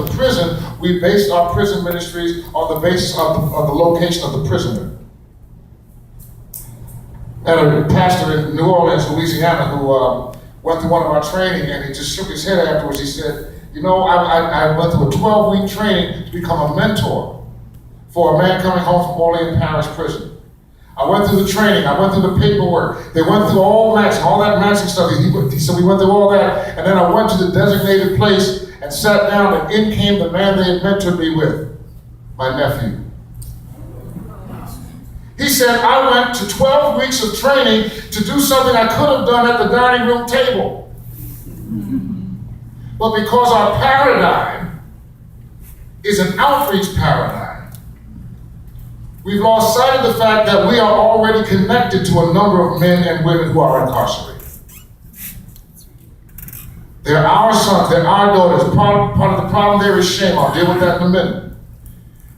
the prison, we based our prison ministries on the basis of the location of the prisoner. And a pastor in New Orleans, Louisiana, who went through one of our training, and he just shook his head afterwards. He said, you know, I went through a 12-week training to become a mentor for a man coming home from Orleans Parish Prison. I went through the training, I went through the paperwork. They went through all that matching stuff. He said we went through all that, and then I went to the designated place and sat down, and in came the man they had mentored me with, my nephew. He said, I went to 12 weeks of training to do something I could have done at the dining room table. But because our paradigm is an outreach paradigm, we've lost sight of the fact that we are already connected to a number of men and women who are incarcerated. They're our sons, they're our daughters. Part of the problem there is shame. I'll deal with that in a minute.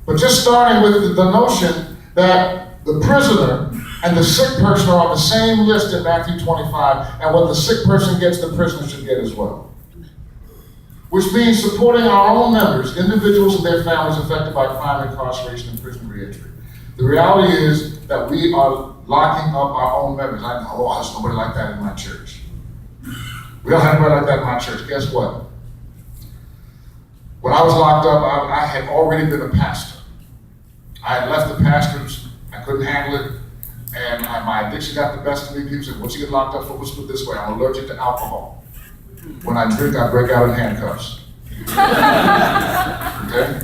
But just starting with the notion that the prisoner and the sick person are on the same list in Matthew 25, and what the sick person gets, the prisoner should get as well. Which means supporting our own members, individuals and their families affected by crime, incarceration, and prison reentry. The reality is that we are locking up our own members. I know, there's nobody like that in my church. We don't have anybody like that in my church. Guess what? When I was locked up, I had already been a pastor. I had left the pastors. I couldn't handle it, and my addiction got the best of me. People said, "What you get locked up for?" Let's put it this way: I'm allergic to alcohol. When I drink, I break out in handcuffs. Okay?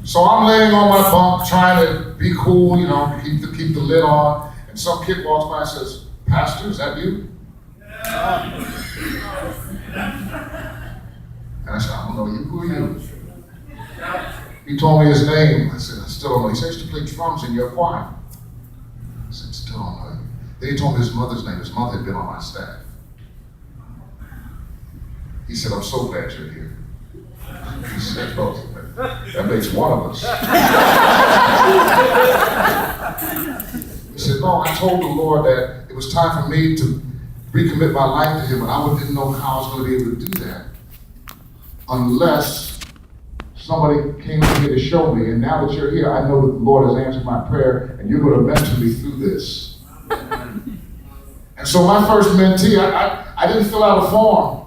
So I'm laying on my bunk, trying to be cool, you know, keep the lid on, and some kid walks by and says, "Pastor, is that you?" And I said, "I don't know you. Who are you?" He told me his name. I said, "I still don't know." He said, "I used to play drums in your choir." I said, "Still don't know you." Then he told me his mother's name. His mother had been on my staff. He said, "I'm so glad you're here." He said, "Oh, that makes one of us." He said, "No, I told the Lord that it was time for me to recommit my life to Him, but I didn't know how I was going to be able to do that unless somebody came in here to show me, and now that you're here, I know that the Lord has answered my prayer, and you're going to mentor me through this." And so my first mentee, I didn't fill out a form.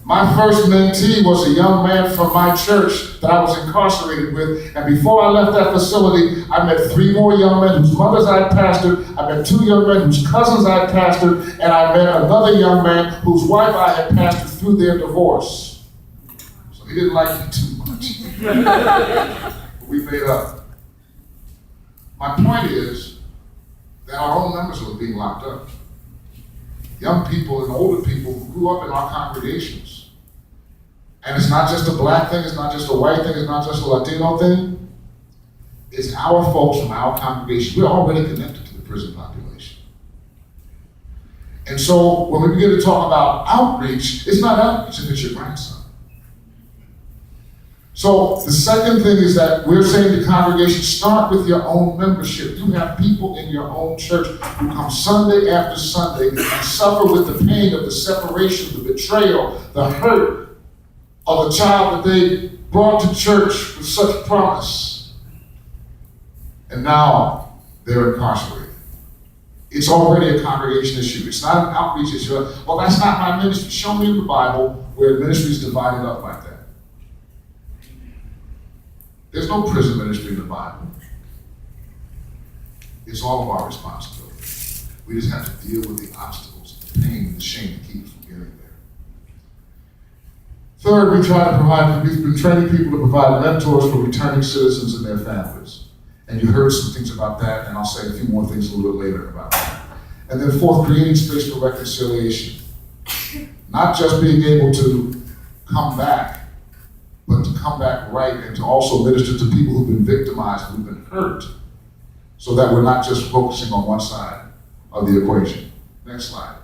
My first mentee was a young man from my church that I was incarcerated with, and before I left that facility, I met 3 more young men whose mothers I had pastored, I met 2 young men whose cousins I had pastored, and I met another young man whose wife I had pastored through their divorce. So he didn't like me too much. But we made up. My point is that our own members were being locked up. Young people and older people who grew up in our congregations. And it's not just a black thing, it's not just a white thing, it's not just a Latino thing. It's our folks from our congregation. We're already connected to the prison population. And so when we begin to talk about outreach, it's not outreach if it's your grandson. So the second thing is that we're saying to congregation, start with your own membership. You have people in your own church who come Sunday after Sunday and suffer with the pain of the separation, the betrayal, the hurt of a child that they brought to church with such promise. And now they're incarcerated. It's already a congregation issue. It's not an outreach issue. Well, that's not my ministry. Show me in the Bible where ministry is divided up like that. There's no prison ministry in the Bible. It's all of our responsibility. We just have to deal with the obstacles, the pain, the shame to keep us from getting there. Third, we've been training people to provide mentors for returning citizens and their families. And you heard some things about that, and I'll say a few more things a little bit later about that. And then fourth, creating space for reconciliation. Not just being able to come back, but to come back right and to also minister to people who've been victimized, who've been hurt, so that we're not just focusing on one side of the equation. Next slide.